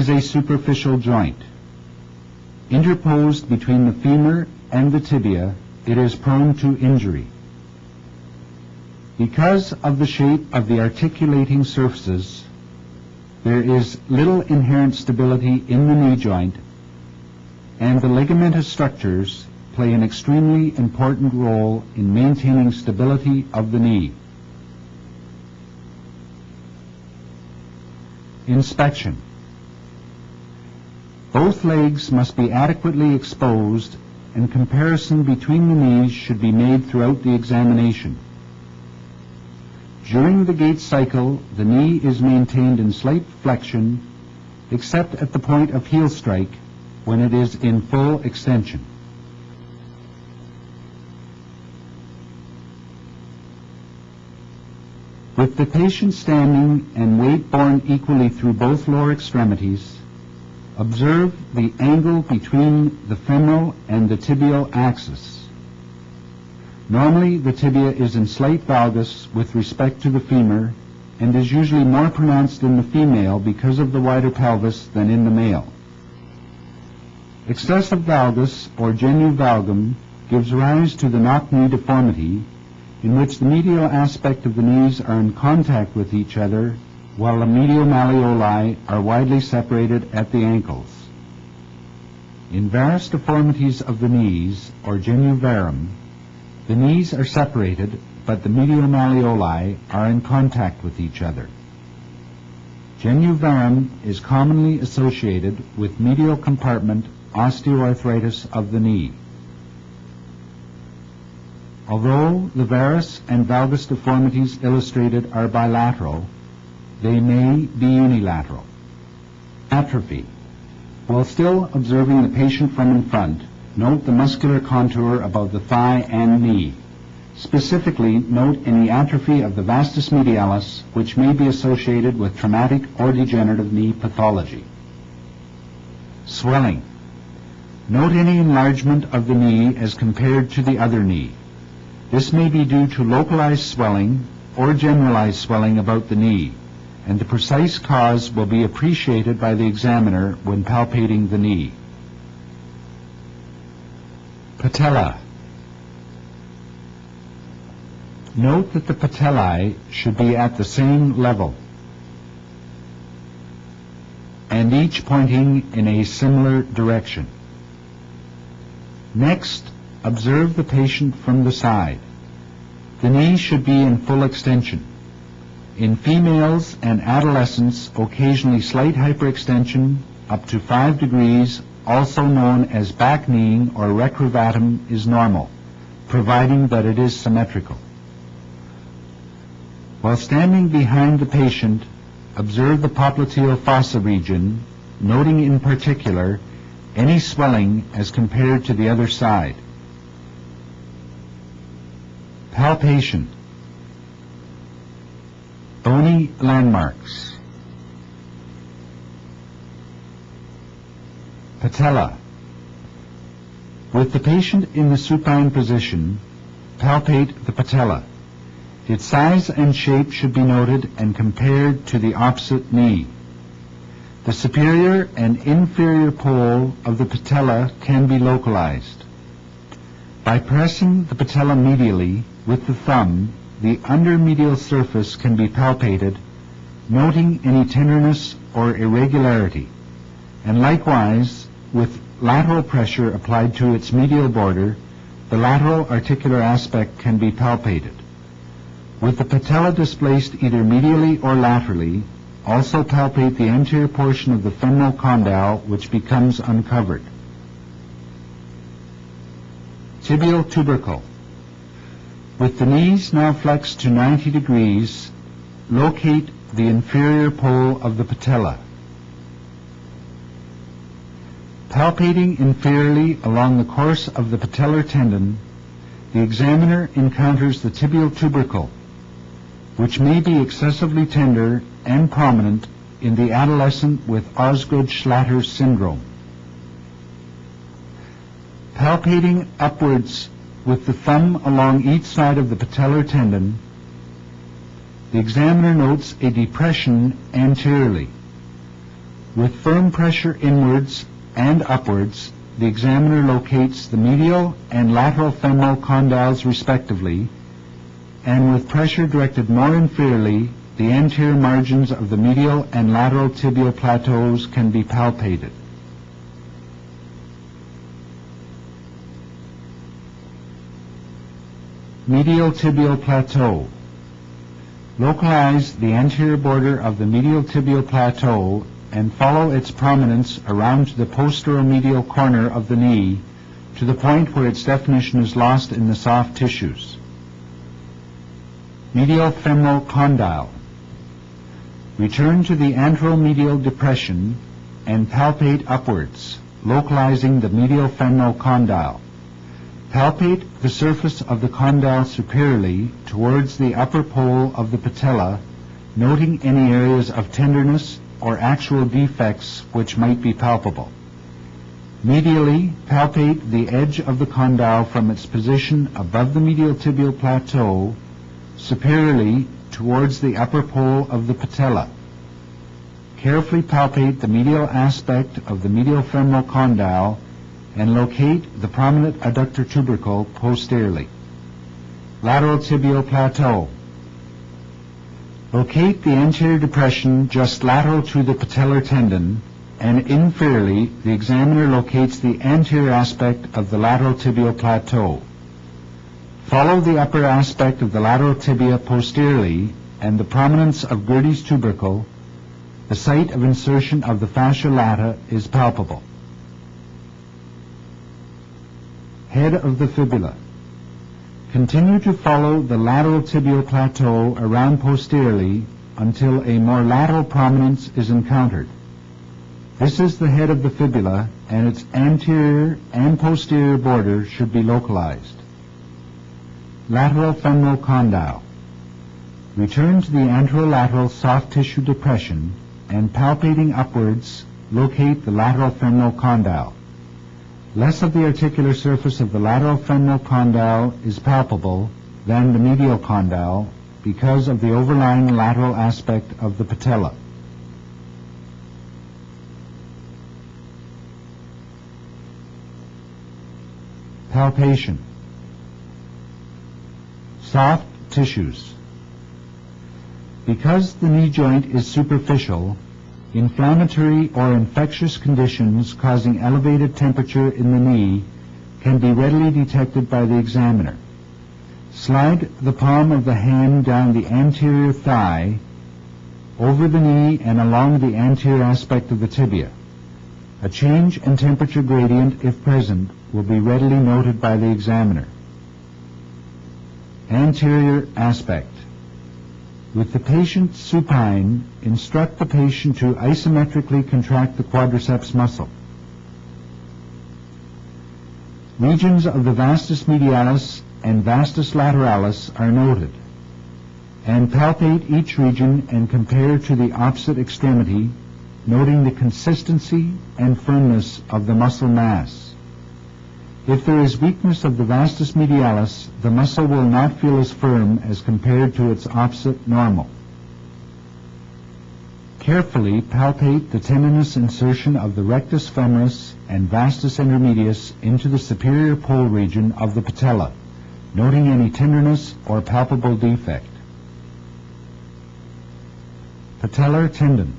is a superficial joint. Interposed between the femur and the tibia, it is prone to injury. Because of the shape of the articulating surfaces, there is little inherent stability in the knee joint, and the ligamentous structures play an extremely important role in maintaining stability of the knee. Inspection. Both legs must be adequately exposed, and comparison between the knees should be made throughout the examination. During the gait cycle, the knee is maintained in slight flexion, except at the point of heel strike when it is in full extension. With the patient standing and weight borne equally through both lower extremities, observe the angle between the femoral and the tibial axis. Normally, the tibia is in slight valgus with respect to the femur and is usually more pronounced in the female because of the wider pelvis than in the male. Excessive valgus or genu valgum gives rise to the knock-knee deformity, in which the medial aspect of the knees are in contact with each other while the medial malleoli are widely separated at the ankles. In varus deformities of the knees, or genu varum, the knees are separated, but the medial malleoli are in contact with each other. Genu varum is commonly associated with medial compartment osteoarthritis of the knee. Although the varus and valgus deformities illustrated are bilateral, they may be unilateral. Atrophy. While still observing the patient from in front, note the muscular contour above the thigh and knee. Specifically, note any atrophy of the vastus medialis, which may be associated with traumatic or degenerative knee pathology. Swelling. Note any enlargement of the knee as compared to the other knee. This may be due to localized swelling or generalized swelling about the knee, and the precise cause will be appreciated by the examiner when palpating the knee. Patella. Note that the patellae should be at the same level, and each pointing in a similar direction. Next, observe the patient from the side. The knee should be in full extension. In females and adolescents, occasionally slight hyperextension up to 5 degrees, also known as back kneeing or recurvatum, is normal, providing that it is symmetrical. While standing behind the patient, observe the popliteal fossa region, noting in particular any swelling as compared to the other side. Palpation. Bony landmarks. Patella. With the patient in the supine position, palpate the patella. Its size and shape should be noted and compared to the opposite knee. The superior and inferior pole of the patella can be localized. By pressing the patella medially with the thumb, the undermedial surface can be palpated, noting any tenderness or irregularity, and likewise, with lateral pressure applied to its medial border, the lateral articular aspect can be palpated. With the patella displaced either medially or laterally, also palpate the anterior portion of the femoral condyle, which becomes uncovered. Tibial tubercle. With the knees now flexed to 90 degrees, locate the inferior pole of the patella. Palpating inferiorly along the course of the patellar tendon, the examiner encounters the tibial tubercle, which may be excessively tender and prominent in the adolescent with Osgood-Schlatter syndrome. Palpating upwards with the thumb along each side of the patellar tendon, the examiner notes a depression anteriorly. With firm pressure inwards and upwards, the examiner locates the medial and lateral femoral condyles respectively, and with pressure directed more inferiorly, the anterior margins of the medial and lateral tibial plateaus can be palpated. Medial tibial plateau. Localize the anterior border of the medial tibial plateau and follow its prominence around to the posteromedial corner of the knee to the point where its definition is lost in the soft tissues. Medial femoral condyle. Return to the anteromedial depression and palpate upwards, localizing the medial femoral condyle. Palpate the surface of the condyle superiorly towards the upper pole of the patella, noting any areas of tenderness or actual defects which might be palpable. Medially, palpate the edge of the condyle from its position above the medial tibial plateau, superiorly towards the upper pole of the patella. Carefully palpate the medial aspect of the medial femoral condyle and locate the prominent adductor tubercle posteriorly. Lateral tibial plateau. Locate the anterior depression just lateral to the patellar tendon, and inferiorly the examiner locates the anterior aspect of the lateral tibial plateau. Follow the upper aspect of the lateral tibia posteriorly and the prominence of Gerdy's tubercle. The site of insertion of the fascia lata is palpable. Head of the fibula. Continue to follow the lateral tibial plateau around posteriorly until a more lateral prominence is encountered. This is the head of the fibula, and its anterior and posterior border should be localized. Lateral femoral condyle. Return to the anterolateral soft tissue depression and palpating upwards, locate the lateral femoral condyle. Less of the articular surface of the lateral femoral condyle is palpable than the medial condyle because of the overlying lateral aspect of the patella. Palpation. Soft tissues. Because the knee joint is superficial, inflammatory or infectious conditions causing elevated temperature in the knee can be readily detected by the examiner. Slide the palm of the hand down the anterior thigh, over the knee and along the anterior aspect of the tibia. A change in temperature gradient, if present, will be readily noted by the examiner. Anterior aspect. With the patient supine, instruct the patient to isometrically contract the quadriceps muscle. Regions of the vastus medialis and vastus lateralis are noted, and palpate each region and compare to the opposite extremity, noting the consistency and firmness of the muscle mass. If there is weakness of the vastus medialis, the muscle will not feel as firm as compared to its opposite normal. Carefully palpate the tendinous insertion of the rectus femoris and vastus intermedius into the superior pole region of the patella, noting any tenderness or palpable defect. Patellar tendon.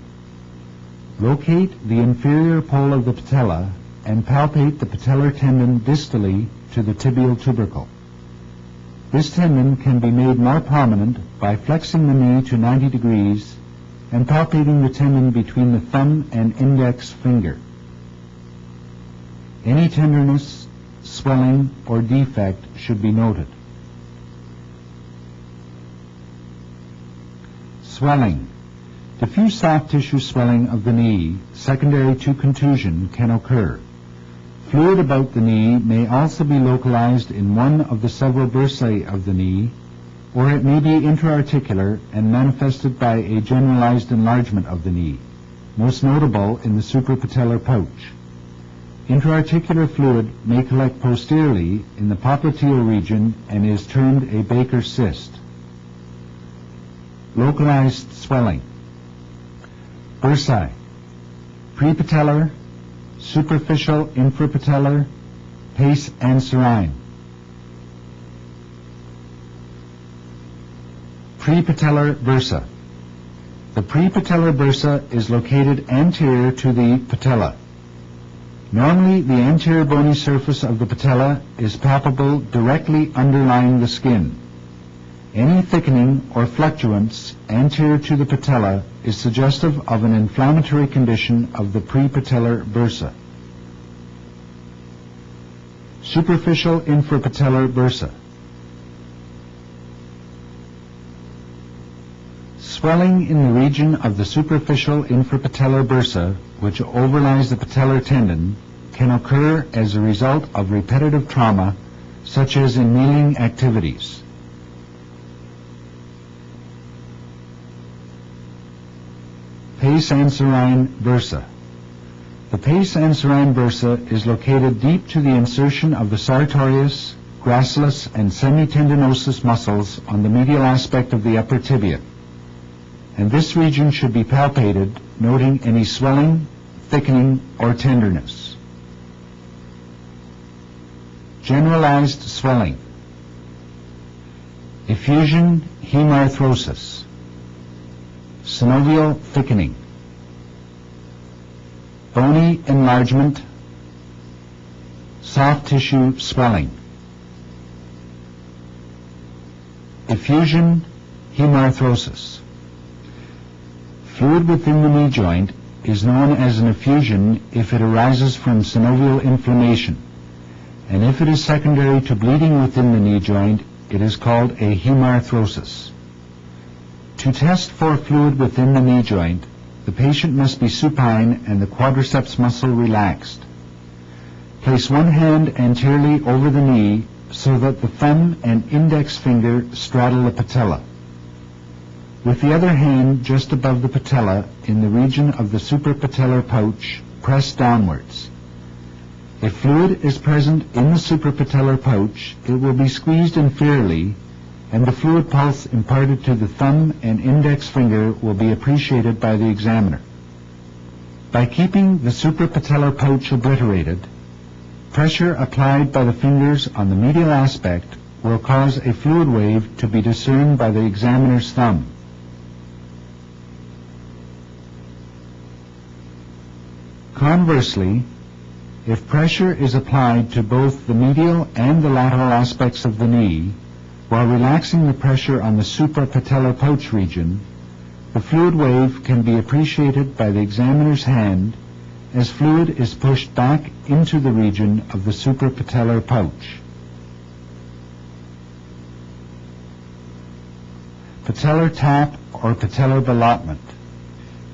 Locate the inferior pole of the patella and palpate the patellar tendon distally to the tibial tubercle. This tendon can be made more prominent by flexing the knee to 90 degrees and palpating the tendon between the thumb and index finger. Any tenderness, swelling, or defect should be noted. Swelling. Diffuse soft tissue swelling of the knee, secondary to contusion, can occur. Fluid about the knee may also be localized in one of the several bursae of the knee, or it may be intra-articular and manifested by a generalized enlargement of the knee, most notable in the suprapatellar pouch. Intra-articular fluid may collect posteriorly in the popliteal region and is termed a Baker's cyst. Localized swelling. Bursae. prepatellar, superficial infrapatellar, pes anserine. Prepatellar bursa. The prepatellar bursa is located anterior to the patella. Normally, the anterior bony surface of the patella is palpable directly underlying the skin. Any thickening or fluctuance anterior to the patella is suggestive of an inflammatory condition of the prepatellar bursa. Superficial infrapatellar bursa. Swelling in the region of the superficial infrapatellar bursa, which overlies the patellar tendon, can occur as a result of repetitive trauma, such as in kneeling activities. Pes anserine bursa. The pes anserine bursa is located deep to the insertion of the sartorius, gracilis, and semitendinosus muscles on the medial aspect of the upper tibia, and this region should be palpated, noting any swelling, thickening, or tenderness. Generalized swelling. Effusion hemarthrosis. Synovial thickening. Bony enlargement. Soft tissue swelling. Effusion hemarthrosis. Fluid within the knee joint is known as an effusion if it arises from synovial inflammation, and if it is secondary to bleeding within the knee joint, it is called a hemarthrosis. To test for fluid within the knee joint, the patient must be supine and the quadriceps muscle relaxed. Place one hand anteriorly over the knee so that the thumb and index finger straddle the patella. With the other hand just above the patella in the region of the suprapatellar pouch, press downwards. If fluid is present in the suprapatellar pouch, it will be squeezed inferiorly, and the fluid pulse imparted to the thumb and index finger will be appreciated by the examiner. By keeping the suprapatellar pouch obliterated, pressure applied by the fingers on the medial aspect will cause a fluid wave to be discerned by the examiner's thumb. Conversely, if pressure is applied to both the medial and the lateral aspects of the knee, while relaxing the pressure on the suprapatellar pouch region, the fluid wave can be appreciated by the examiner's hand as fluid is pushed back into the region of the suprapatellar pouch. Patellar tap or patellar ballottement.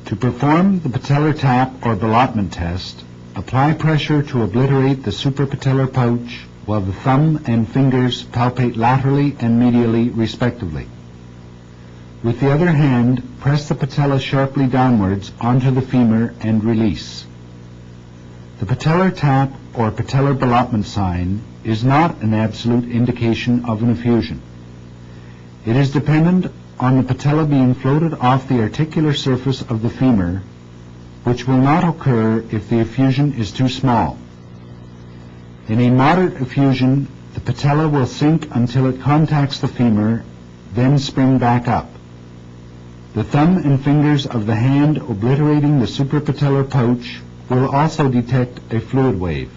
To perform the patellar tap or ballottement test, apply pressure to obliterate the suprapatellar pouch while the thumb and fingers palpate laterally and medially respectively. With the other hand, press the patella sharply downwards onto the femur and release. The patellar tap or patellar ballottement sign is not an absolute indication of an effusion. It is dependent on the patella being floated off the articular surface of the femur, which will not occur if the effusion is too small. In a moderate effusion, the patella will sink until it contacts the femur, then spring back up. The thumb and fingers of the hand obliterating the suprapatellar pouch will also detect a fluid wave.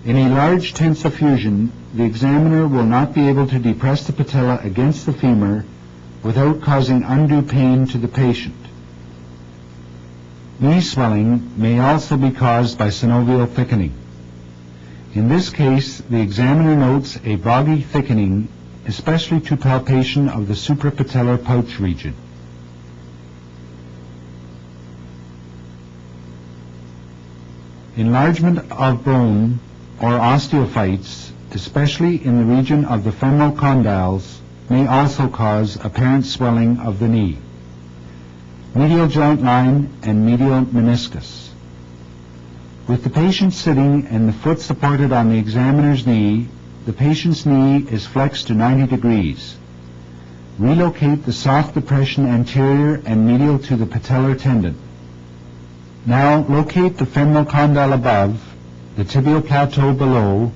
In a large tense effusion, the examiner will not be able to depress the patella against the femur without causing undue pain to the patient. Knee swelling may also be caused by synovial thickening. In this case, the examiner notes a boggy thickening, especially to palpation of the suprapatellar pouch region. Enlargement of bone or osteophytes, especially in the region of the femoral condyles, may also cause apparent swelling of the knee. Medial joint line and medial meniscus. With the patient sitting and the foot supported on the examiner's knee, the patient's knee is flexed to 90 degrees. Relocate the soft depression anterior and medial to the patellar tendon. Now locate the femoral condyle above, the tibial plateau below,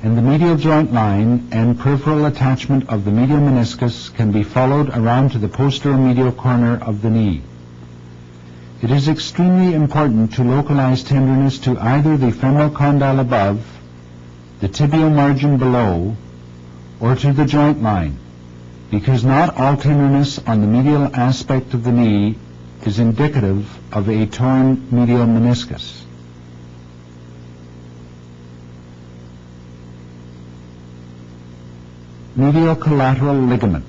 and the medial joint line and peripheral attachment of the medial meniscus can be followed around to the posterior medial corner of the knee. It is extremely important to localize tenderness to either the femoral condyle above, the tibial margin below, or to the joint line, because not all tenderness on the medial aspect of the knee is indicative of a torn medial meniscus. Medial collateral ligament.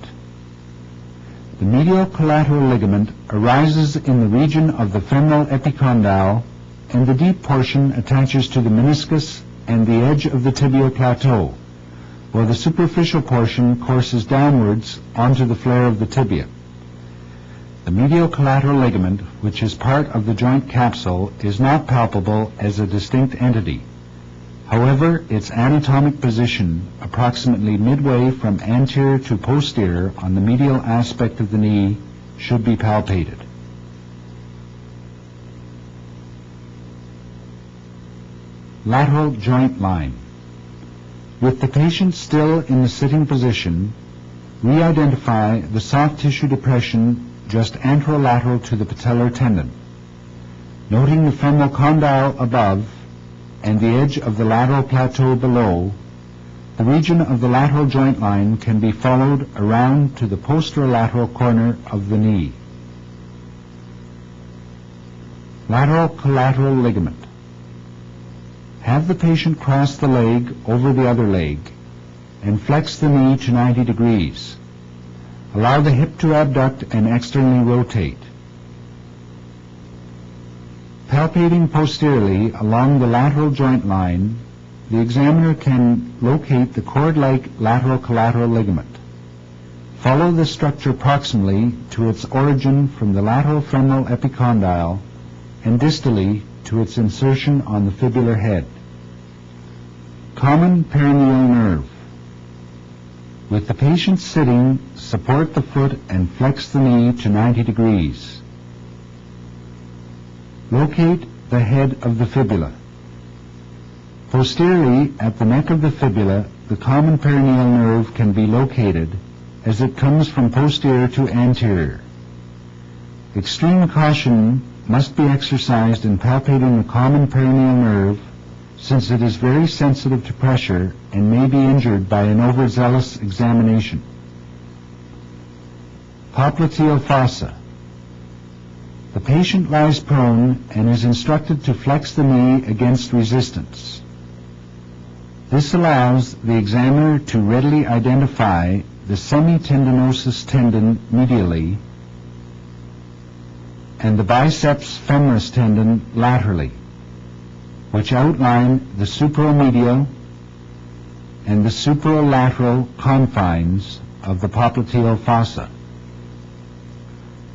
The medial collateral ligament arises in the region of the femoral epicondyle, and the deep portion attaches to the meniscus and the edge of the tibial plateau, while the superficial portion courses downwards onto the flare of the tibia. The medial collateral ligament, which is part of the joint capsule, is not palpable as a distinct entity. However, its anatomic position, approximately midway from anterior to posterior on the medial aspect of the knee, should be palpated. Lateral joint line. With the patient still in the sitting position, re-identify the soft tissue depression just anterolateral to the patellar tendon. Noting the femoral condyle above and the edge of the lateral plateau below, the region of the lateral joint line can be followed around to the posterolateral corner of the knee. Lateral collateral ligament. Have the patient cross the leg over the other leg and flex the knee to 90 degrees. Allow the hip to abduct and externally rotate. Palpating posteriorly along the lateral joint line, the examiner can locate the cord-like lateral collateral ligament. Follow the structure proximally to its origin from the lateral femoral epicondyle and distally to its insertion on the fibular head. Common perineal nerve. With the patient sitting, support the foot and flex the knee to 90 degrees. Locate the head of the fibula. Posteriorly, at the neck of the fibula, the common perineal nerve can be located as it comes from posterior to anterior. Extreme caution must be exercised in palpating the common perineal nerve, since it is very sensitive to pressure and may be injured by an overzealous examination. Popliteal fossa. The patient lies prone and is instructed to flex the knee against resistance. This allows the examiner to readily identify the semitendinosus tendon medially and the biceps femoris tendon laterally, which outline the supromedial and the superolateral confines of the popliteal fossa.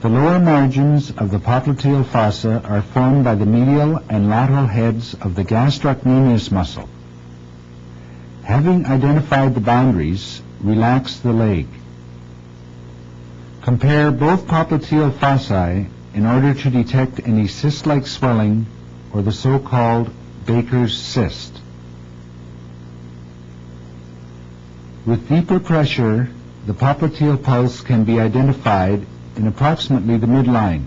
The lower margins of the popliteal fossa are formed by the medial and lateral heads of the gastrocnemius muscle. Having identified the boundaries, relax the leg. Compare both popliteal fossae in order to detect any cyst-like swelling or the so-called Baker's cyst. With deeper pressure, the popliteal pulse can be identified in approximately the midline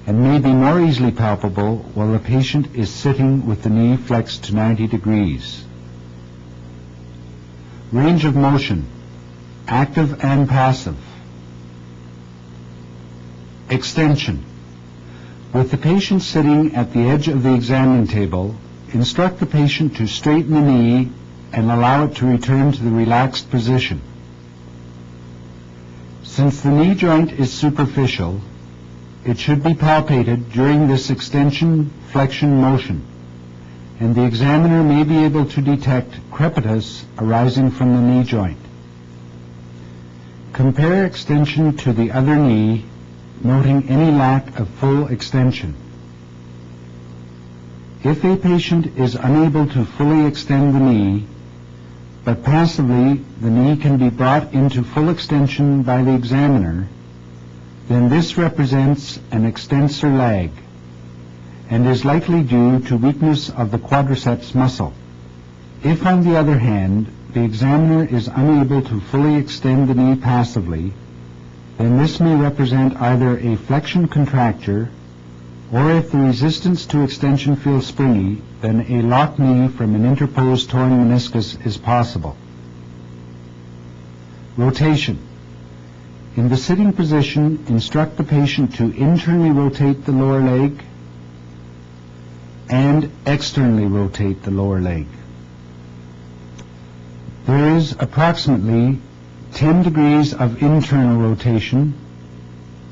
and may be more easily palpable while the patient is sitting with the knee flexed to 90 degrees. Range of motion, active and passive. Extension. With the patient sitting at the edge of the examining table, instruct the patient to straighten the knee and allow it to return to the relaxed position. Since the knee joint is superficial, it should be palpated during this extension-flexion motion, and the examiner may be able to detect crepitus arising from the knee joint. Compare extension to the other knee, noting any lack of full extension. If a patient is unable to fully extend the knee, but passively the knee can be brought into full extension by the examiner, then this represents an extensor lag. and is likely due to weakness of the quadriceps muscle. If, on the other hand, the examiner is unable to fully extend the knee passively, then this may represent either a flexion contracture, or if the resistance to extension feels springy, then a locked knee from an interposed torn meniscus is possible. Rotation. In the sitting position, instruct the patient to internally rotate the lower leg and externally rotate the lower leg. There is approximately 10 degrees of internal rotation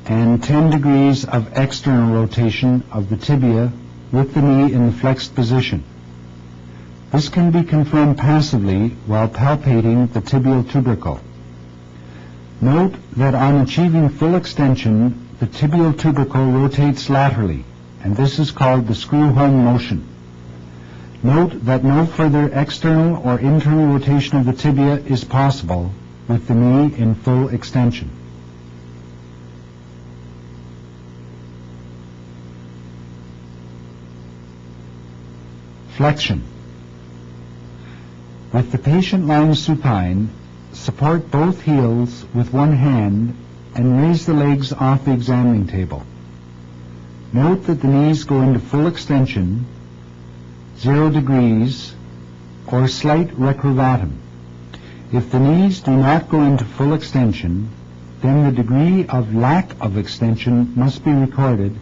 and 10 degrees of external rotation of the tibia with the knee in the flexed position. This can be confirmed passively while palpating the tibial tubercle. Note that on achieving full extension, the tibial tubercle rotates laterally, and this is called the screw-home motion. Note that no further external or internal rotation of the tibia is possible with the knee in full extension. Flexion. With the patient lying supine, support both heels with one hand and raise the legs off the examining table. Note that the knees go into full extension, 0 degrees, or slight recurvatum. If the knees do not go into full extension, then the degree of lack of extension must be recorded,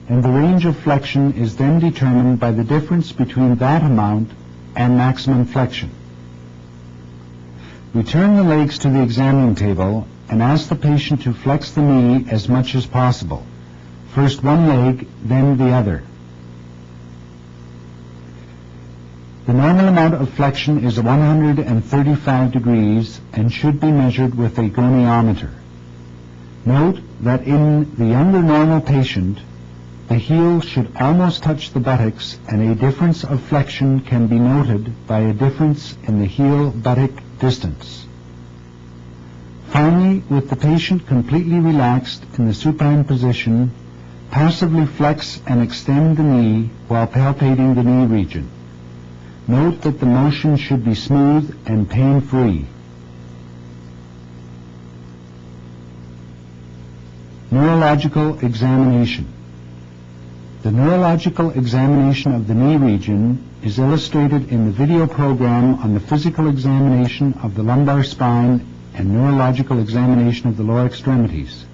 and the range of flexion is then determined by the difference between that amount and maximum flexion. Return the legs to the examining table and ask the patient to flex the knee as much as possible. First one leg, then the other. The normal amount of flexion is 135 degrees and should be measured with a goniometer. Note that in the younger normal patient, the heel should almost touch the buttocks, and a difference of flexion can be noted by a difference in the heel-buttock distance. Finally, with the patient completely relaxed in the supine position, passively flex and extend the knee while palpating the knee region. Note that the motion should be smooth and pain-free. Neurological examination. The neurological examination of the knee region is illustrated in the video program on the physical examination of the lumbar spine and neurological examination of the lower extremities,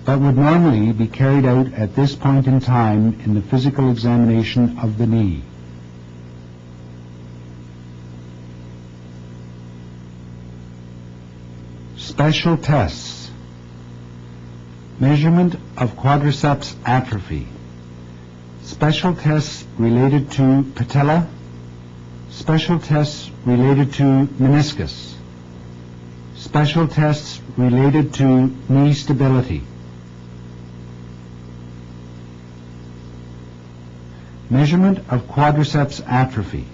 but would normally be carried out at this point in time in the physical examination of the knee. Special tests. Measurement of quadriceps atrophy. Special tests related to patella. Special tests related to meniscus. Special tests related to knee stability. Measurement of quadriceps atrophy.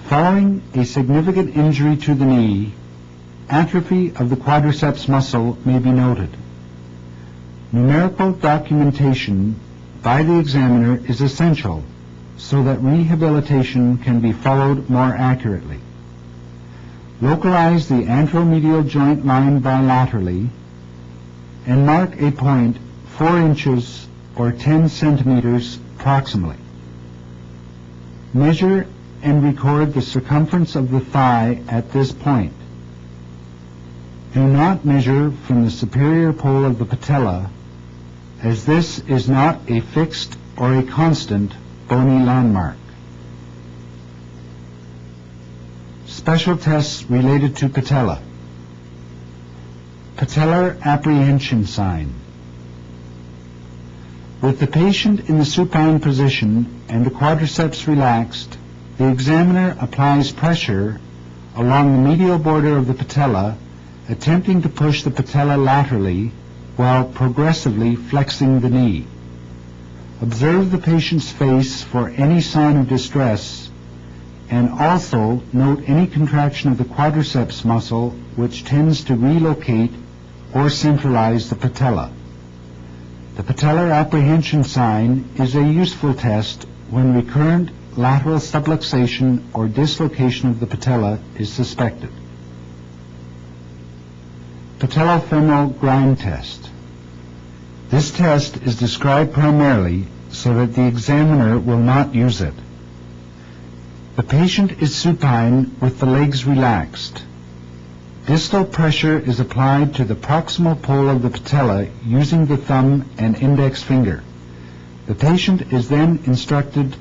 Following a significant injury to the knee, atrophy of the quadriceps muscle may be noted. Numerical documentation by the examiner is essential so that rehabilitation can be followed more accurately. Localize the anteromedial joint line bilaterally and mark a point 4 inches or 10 centimeters proximally. Measure and record the circumference of the thigh at this point. Do not measure from the superior pole of the patella, as this is not a fixed or a constant bony landmark. Special tests related to patella. Patellar apprehension sign. With the patient in the supine position and the quadriceps relaxed, the examiner applies pressure along the medial border of the patella, attempting to push the patella laterally while progressively flexing the knee. Observe the patient's face for any sign of distress, and also note any contraction of the quadriceps muscle which tends to relocate or centralize the patella. The patellar apprehension sign is a useful test when recurrent lateral subluxation or dislocation of the patella is suspected. Patellofemoral grind test. This test is described primarily so that the examiner will not use it. The patient is supine with the legs relaxed. Distal pressure is applied to the proximal pole of the patella using the thumb and index finger. The patient is then instructed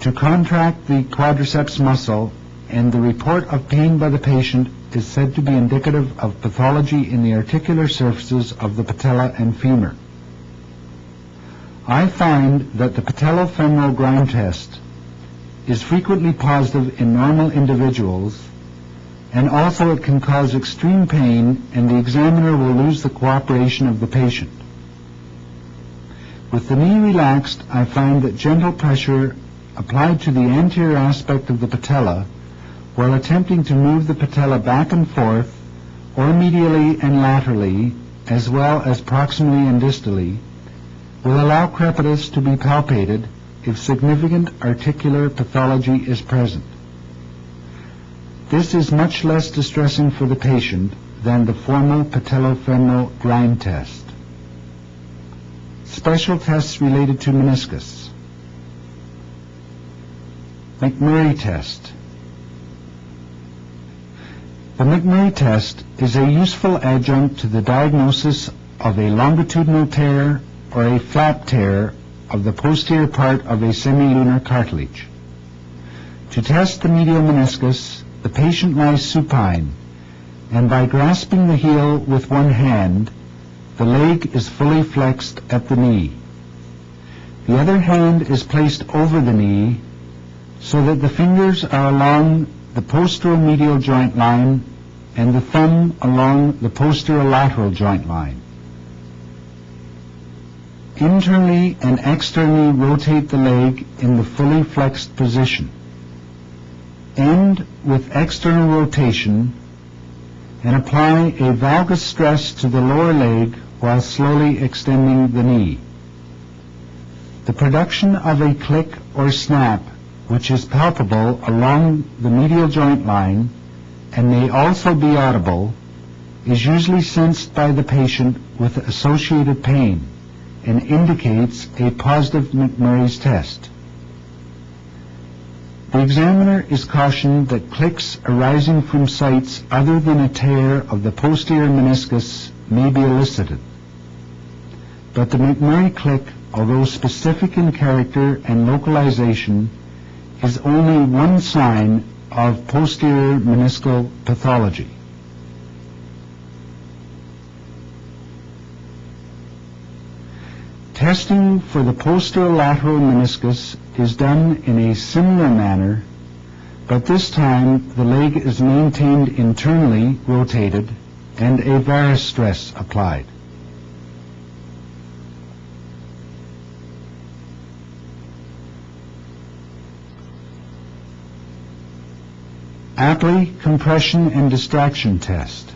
to contract the quadriceps muscle, and the report of pain by the patient is said to be indicative of pathology in the articular surfaces of the patella and femur. I find that the patellofemoral grind test is frequently positive in normal individuals, and also it can cause extreme pain, and the examiner will lose the cooperation of the patient. With the knee relaxed, I find that gentle pressure applied to the anterior aspect of the patella while attempting to move the patella back and forth, or medially and laterally, as well as proximally and distally, will allow crepitus to be palpated if significant articular pathology is present. This is much less distressing for the patient than the formal patellofemoral grind test. Special tests related to meniscus. McMurray test. The McMurray test is a useful adjunct to the diagnosis of a longitudinal tear or a flap tear of the posterior part of a semilunar cartilage. To test the medial meniscus, the patient lies supine, and by grasping the heel with one hand, the leg is fully flexed at the knee. The other hand is placed over the knee so that the fingers are along the posteromedial joint line and the thumb along the posterolateral joint line. Internally and externally rotate the leg in the fully flexed position. End with external rotation and apply a valgus stress to the lower leg while slowly extending the knee. The production of a click or snap, which is palpable along the medial joint line and may also be audible, is usually sensed by the patient with associated pain and indicates a positive McMurray's test. The examiner is cautioned that clicks arising from sites other than a tear of the posterior meniscus may be elicited. But the McMurray click, although specific in character and localization, is only one sign of posterior meniscal pathology. Testing for the posterolateral meniscus is done in a similar manner, but this time the leg is maintained internally rotated and a varus stress applied. Apley compression and distraction test.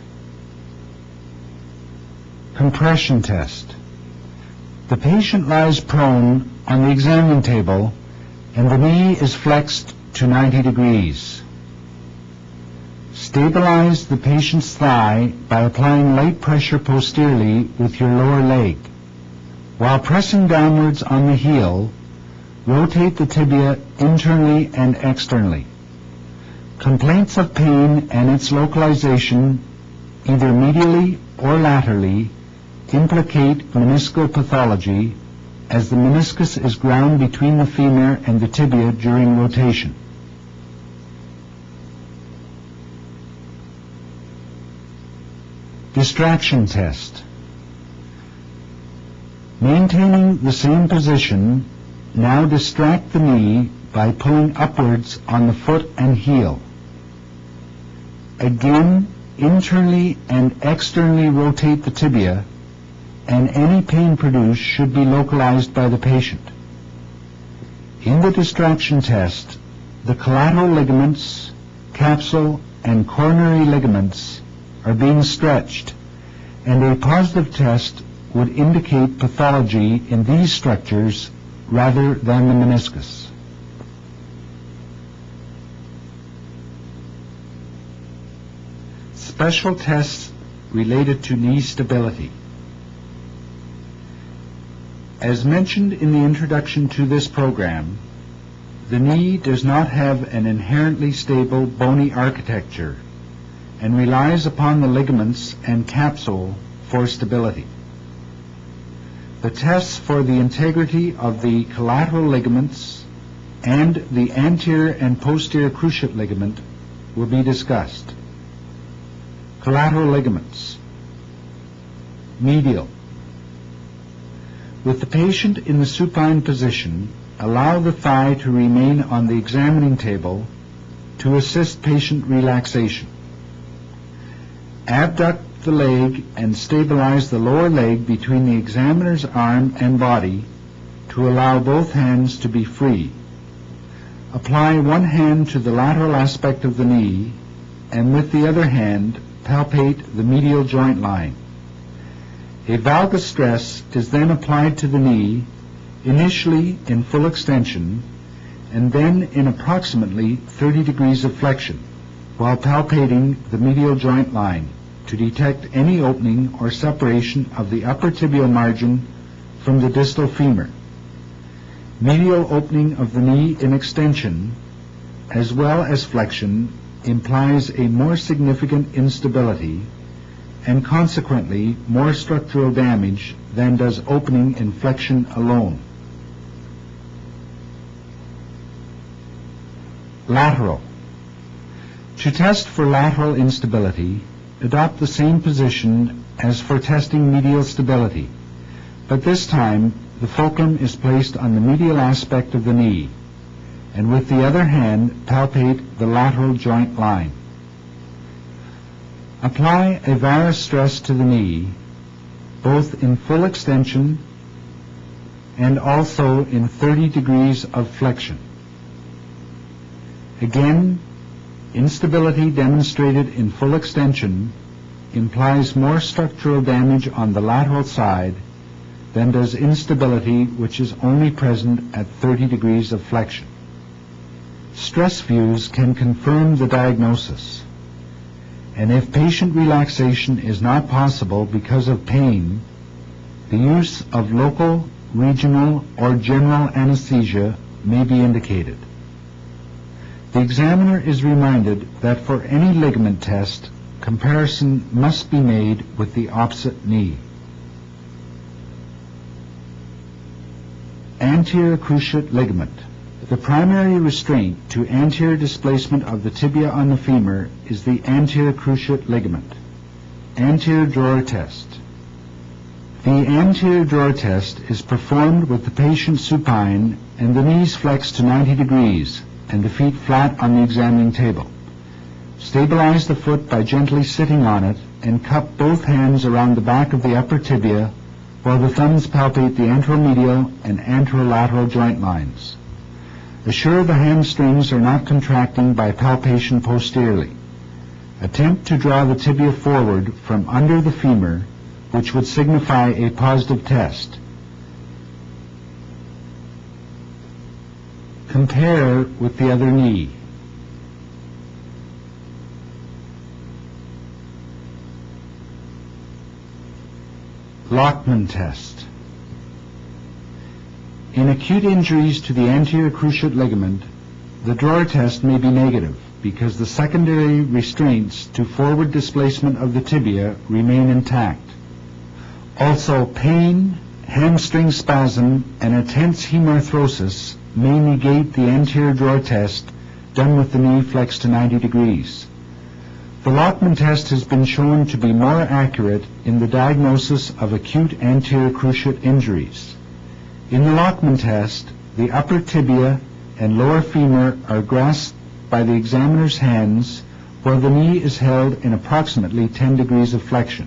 Compression test. The patient lies prone on the examining table and the knee is flexed to 90 degrees. Stabilize the patient's thigh by applying light pressure posteriorly with your lower leg. While pressing downwards on the heel, rotate the tibia internally and externally. Complaints of pain and its localization, either medially or laterally, implicate meniscal pathology, as the meniscus is ground between the femur and the tibia during rotation. Distraction test. Maintaining the same position, now distract the knee by pulling upwards on the foot and heel. Again, internally and externally rotate the tibia, and any pain produced should be localized by the patient. In the distraction test, the collateral ligaments, capsule, and coronary ligaments are being stretched, and a positive test would indicate pathology in these structures rather than the meniscus. Special tests related to knee stability. As mentioned in the introduction to this program, the knee does not have an inherently stable bony architecture and relies upon the ligaments and capsule for stability. The tests for the integrity of the collateral ligaments and the anterior and posterior cruciate ligament will be discussed. Collateral ligaments. Medial. With the patient in the supine position, allow the thigh to remain on the examining table to assist patient relaxation. Abduct the leg and stabilize the lower leg between the examiner's arm and body to allow both hands to be free. Apply one hand to the lateral aspect of the knee and with the other hand palpate the medial joint line. A valgus stress is then applied to the knee, initially in full extension and then in approximately 30 degrees of flexion, while palpating the medial joint line to detect any opening or separation of the upper tibial margin from the distal femur. Medial opening of the knee in extension, as well as flexion, implies a more significant instability and consequently more structural damage than does opening in flexion alone. Lateral. To test for lateral instability, adopt the same position as for testing medial stability, but this time the fulcrum is placed on the medial aspect of the knee, and with the other hand palpate the lateral joint line. Apply a varus stress to the knee, both in full extension and also in 30 degrees of flexion. Again, instability demonstrated in full extension implies more structural damage on the lateral side than does instability which is only present at 30 degrees of flexion. Stress views can confirm the diagnosis, and if patient relaxation is not possible because of pain, the use of local, regional, or general anesthesia may be indicated. The examiner is reminded that for any ligament test, comparison must be made with the opposite knee. Anterior cruciate ligament. The primary restraint to anterior displacement of the tibia on the femur is the anterior cruciate ligament. Anterior drawer test. The anterior drawer test is performed with the patient supine and the knees flexed to 90 degrees and the feet flat on the examining table. Stabilize the foot by gently sitting on it and cup both hands around the back of the upper tibia while the thumbs palpate the anteromedial and anterolateral joint lines. Assure the hamstrings are not contracting by palpation posteriorly. Attempt to draw the tibia forward from under the femur, which would signify a positive test. Compare with the other knee. Lockman test. In acute injuries to the anterior cruciate ligament, the drawer test may be negative because the secondary restraints to forward displacement of the tibia remain intact. Also, pain, hamstring spasm, and a tense hemarthrosis may negate the anterior drawer test done with the knee flexed to 90 degrees. The Lockman test has been shown to be more accurate in the diagnosis of acute anterior cruciate injuries. In the Lockman test, the upper tibia and lower femur are grasped by the examiner's hands while the knee is held in approximately 10 degrees of flexion.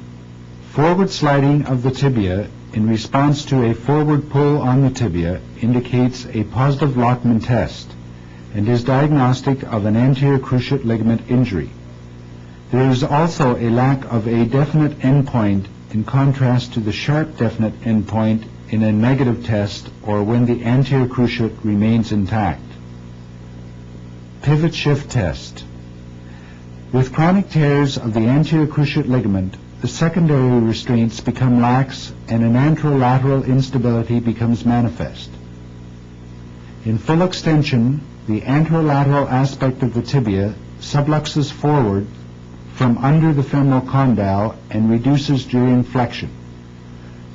Forward sliding of the tibia in response to a forward pull on the tibia indicates a positive Lockman test and is diagnostic of an anterior cruciate ligament injury. There is also a lack of a definite endpoint in contrast to the sharp definite endpoint in a negative test or when the anterior cruciate remains intact. Pivot shift test. With chronic tears of the anterior cruciate ligament, the secondary restraints become lax and an anterolateral instability becomes manifest. In full extension, the anterolateral aspect of the tibia subluxes forward from under the femoral condyle and reduces during flexion.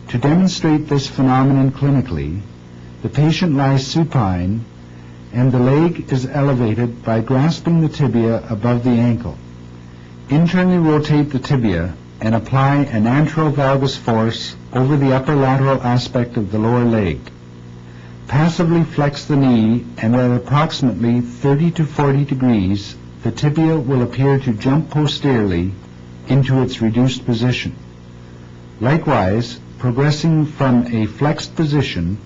To demonstrate this phenomenon clinically, the patient lies supine and the leg is elevated by grasping the tibia above the ankle. Internally rotate the tibia and apply an anterovalgus force over the upper lateral aspect of the lower leg. Passively flex the knee, and at approximately 30 to 40 degrees, the tibia will appear to jump posteriorly into its reduced position. Likewise, progressing from a flexed position,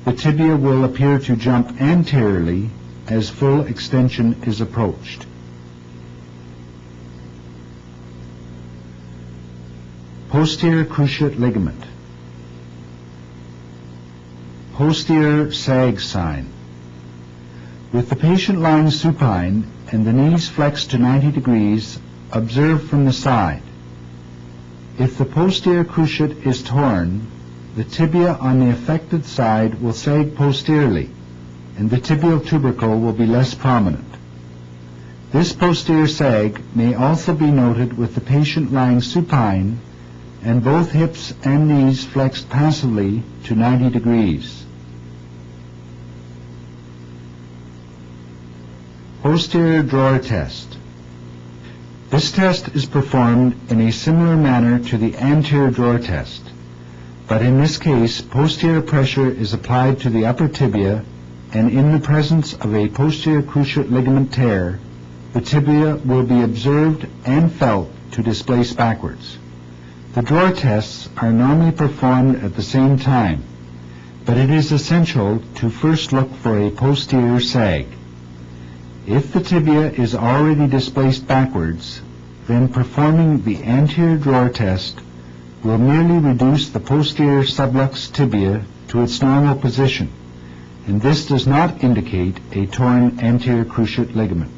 the tibia will appear to jump anteriorly as full extension is approached. Posterior cruciate ligament. Posterior sag sign. With the patient lying supine and the knees flexed to 90 degrees, observe from the side. If the posterior cruciate is torn, the tibia on the affected side will sag posteriorly, and the tibial tubercle will be less prominent. This posterior sag may also be noted with the patient lying supine and both hips and knees flexed passively to 90 degrees. Posterior drawer test. This test is performed in a similar manner to the anterior drawer test, but in this case posterior pressure is applied to the upper tibia, and in the presence of a posterior cruciate ligament tear, the tibia will be observed and felt to displace backwards. The drawer tests are normally performed at the same time, but it is essential to first look for a posterior sag. If the tibia is already displaced backwards, then performing the anterior drawer test will merely reduce the posterior sublux tibia to its normal position, and this does not indicate a torn anterior cruciate ligament.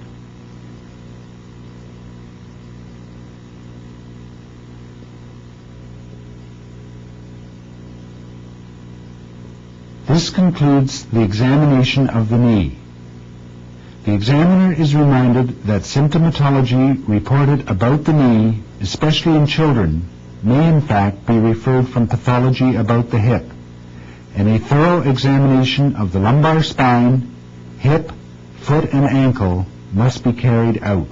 This concludes the examination of the knee. The examiner is reminded that symptomatology reported about the knee, especially in children, may in fact be referred from pathology about the hip, and a thorough examination of the lumbar spine, hip, foot, and ankle must be carried out.